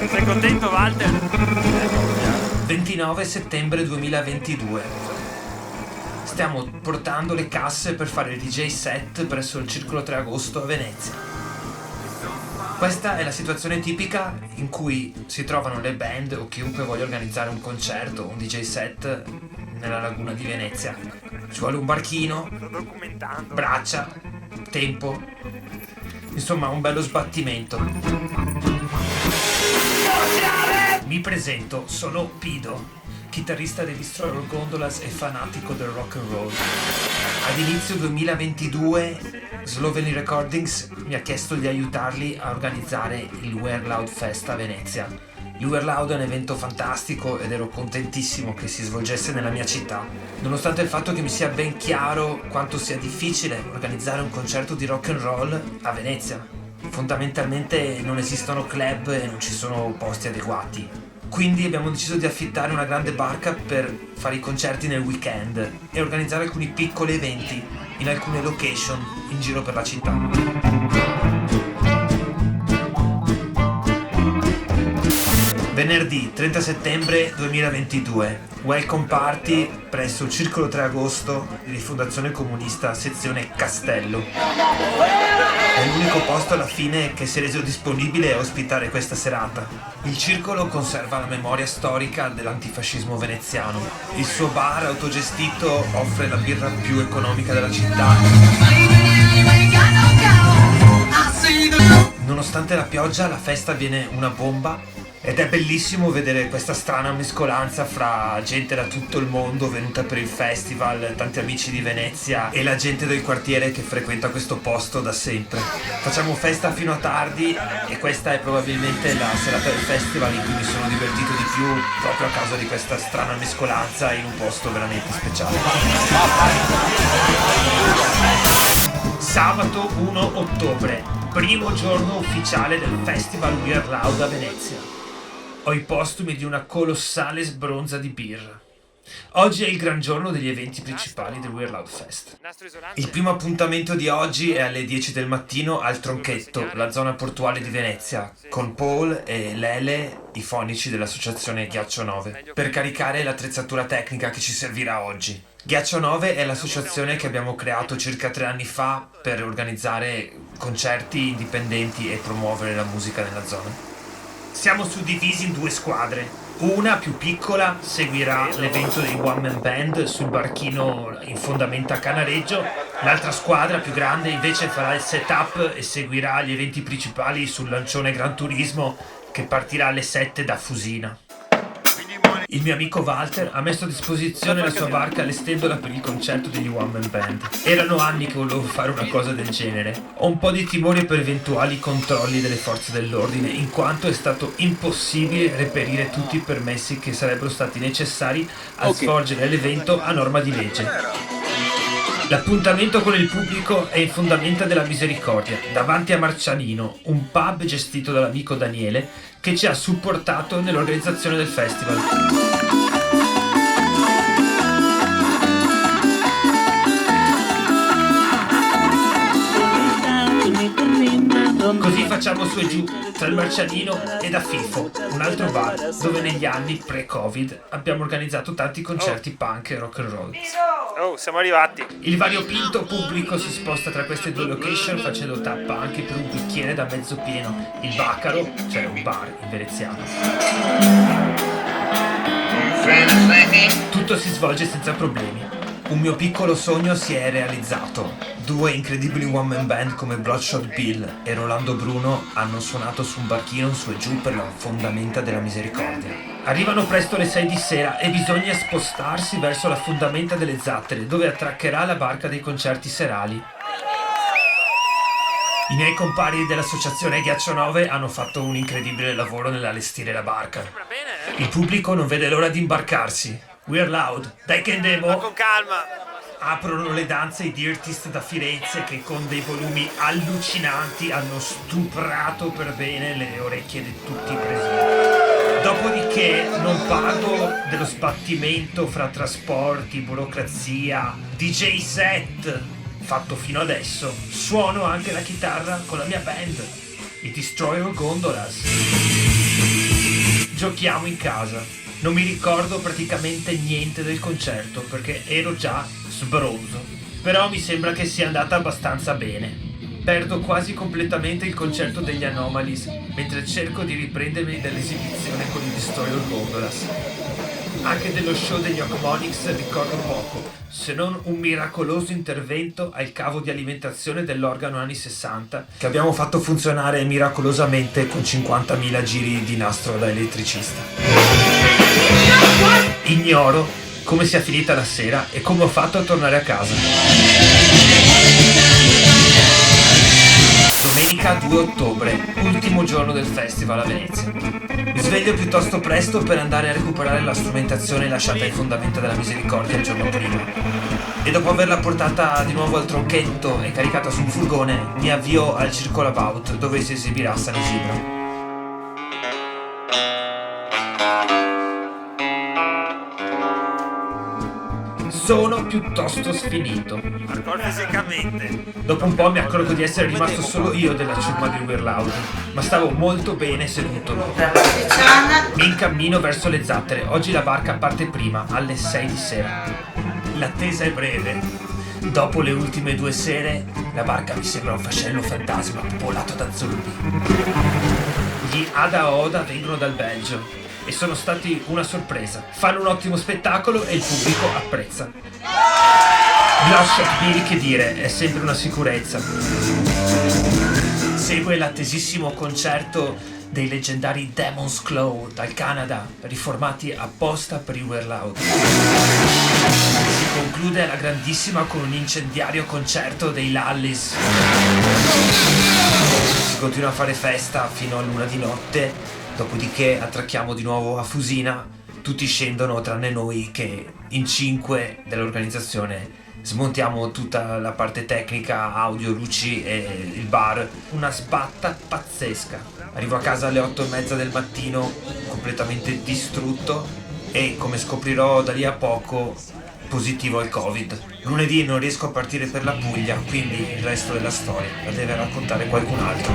Sei contento, Walter? 29 settembre 2022. Stiamo portando le casse per fare il DJ set presso il Circolo 3 Agosto a Venezia. Questa è la situazione tipica in cui si trovano le band o chiunque voglia organizzare un concerto, un DJ set nella laguna di Venezia. Ci vuole un barchino, Sto documentando. braccia, tempo, insomma un bello sbattimento. Mi presento, sono Pido, chitarrista dei Destroyer Gondolas e fanatico del rock and roll. Ad inizio 2022 Sloveni Recordings mi ha chiesto di aiutarli a organizzare il We're Loud Fest a Venezia. Il We're Loud è un evento fantastico ed ero contentissimo che si svolgesse nella mia città, nonostante il fatto che mi sia ben chiaro quanto sia difficile organizzare un concerto di rock and roll a Venezia. Fondamentalmente non esistono club e non ci sono posti adeguati. Quindi abbiamo deciso di affittare una grande barca per fare i concerti nel weekend e organizzare alcuni piccoli eventi in alcune location in giro per la città. Venerdì 30 settembre 2022, welcome party presso il Circolo 3 Agosto di Rifondazione Comunista sezione Castello. È l'unico posto alla fine che si è reso disponibile a ospitare questa serata. Il circolo conserva la memoria storica dell'antifascismo veneziano. Il suo bar autogestito offre la birra più economica della città. Nonostante la pioggia, la festa viene una bomba. Ed è bellissimo vedere questa strana mescolanza fra gente da tutto il mondo venuta per il festival, tanti amici di Venezia e la gente del quartiere che frequenta questo posto da sempre. Facciamo festa fino a tardi e questa è probabilmente la serata del festival in cui mi sono divertito di più proprio a causa di questa strana mescolanza in un posto veramente speciale. Sabato 1 ottobre, primo giorno ufficiale del Festival We're Loud a Venezia. Ho i postumi di una colossale sbronza di birra. Oggi è il gran giorno degli eventi principali del We're Loud Fest. Nastro isolante. Il primo appuntamento di oggi è alle 10 del mattino al Tronchetto, la zona portuale di Venezia, con Paul e Lele, i fonici dell'associazione Ghiaccio 9, per caricare l'attrezzatura tecnica che ci servirà oggi. Ghiaccio 9 è l'associazione che abbiamo creato circa 3 anni fa per organizzare concerti indipendenti e promuovere la musica nella zona. Siamo suddivisi in 2 squadre. Una più piccola seguirà l'evento dei One Man Band sul barchino in fondamenta Canareggio. L'altra squadra più grande invece farà il setup e seguirà gli eventi principali sul lancione Gran Turismo che partirà alle 7 da Fusina. Il mio amico Walter ha messo a disposizione la sua barca all'estendola per il concerto degli One Man Band. Erano anni che volevo fare una cosa del genere. Ho un po' di timore per eventuali controlli delle forze dell'ordine, in quanto è stato impossibile reperire tutti i permessi che sarebbero stati necessari a svolgere l'evento a norma di legge. L'appuntamento con il pubblico è in fondamenta della Misericordia, davanti a Marcianino, un pub gestito dall'amico Daniele che ci ha supportato nell'organizzazione del festival. Così facciamo su e giù tra il Marcianino ed Affifo, un altro bar dove negli anni pre-Covid abbiamo organizzato tanti concerti punk e rock and roll. Oh, siamo arrivati. Il variopinto pubblico si sposta tra queste 2 location facendo tappa anche per un bicchiere da mezzo pieno, il Baccaro, cioè un bar in veneziano. Tutto si svolge senza problemi. Un mio piccolo sogno si è realizzato. 2 incredibili one man band come Bloodshot Bill e Rolando Bruno hanno suonato su un barchino su e giù per la fondamenta della Misericordia. Arrivano presto alle 6 di sera e bisogna spostarsi verso la fondamenta delle Zattere, dove attraccherà la barca dei concerti serali. I miei compari dell'associazione Ghiaccio 9 hanno fatto un incredibile lavoro nell'allestire la barca. Il pubblico non vede l'ora di imbarcarsi. We're Loud, dai che andiamo! Ma con calma. Aprono le danze i Dirtist da Firenze che con dei volumi allucinanti hanno stuprato per bene le orecchie di tutti i presenti. Dopodiché non parlo dello sbattimento fra trasporti, burocrazia, DJ set, fatto fino adesso. Suono anche la chitarra con la mia band, i Destroyer Gondolas. Giochiamo in casa. Non mi ricordo praticamente niente del concerto perché ero già sbronzo, però mi sembra che sia andata abbastanza bene. Perdo quasi completamente il concerto degli Anomalies mentre cerco di riprendermi dall'esibizione con i Destroyer Gondolas. Anche dello show degli Ocmonix ricordo poco, se non un miracoloso intervento al cavo di alimentazione dell'organo anni 60 che abbiamo fatto funzionare miracolosamente con 50.000 giri di nastro da elettricista. Ignoro come sia finita la sera e come ho fatto a tornare a casa. Domenica 2 ottobre, ultimo giorno del festival a Venezia. Mi sveglio piuttosto presto per andare a recuperare la strumentazione lasciata ai fondamenta della Misericordia il giorno prima. E dopo averla portata di nuovo al tronchetto e caricata su un furgone, mi avvio al Circolabout dove si esibirà San Isidro. Sono piuttosto sfinito. Ancora fisicamente. Dopo un po' mi accorgo di essere rimasto solo io della ciurma di We're Loud, ma stavo molto bene seduto. Mi incammino verso le zattere. Oggi la barca parte prima, alle 6 di sera. L'attesa è breve. Dopo le ultime 2 sere, la barca mi sembra un fascello fantasma popolato da zombie. Gli Ada Oda vengono dal Belgio e sono stati una sorpresa. Fanno un ottimo spettacolo e il pubblico apprezza. Bloodshot Bill, che dire, è sempre una sicurezza. Segue l'attesissimo concerto dei leggendari Demon's Claw dal Canada, riformati apposta per i We're Loud. Si conclude la grandissima con un incendiario concerto dei Lallis. Si continua a fare festa fino all'1 di notte. Dopodiché attracchiamo di nuovo a Fusina, tutti scendono tranne noi che in 5 dell'organizzazione smontiamo tutta la parte tecnica, audio, luci e il bar. Una sbatta pazzesca. Arrivo a casa alle 8:30 del mattino completamente distrutto e, come scoprirò da lì a poco, positivo al Covid. Lunedì non riesco a partire per la Puglia, quindi il resto della storia la deve raccontare qualcun altro.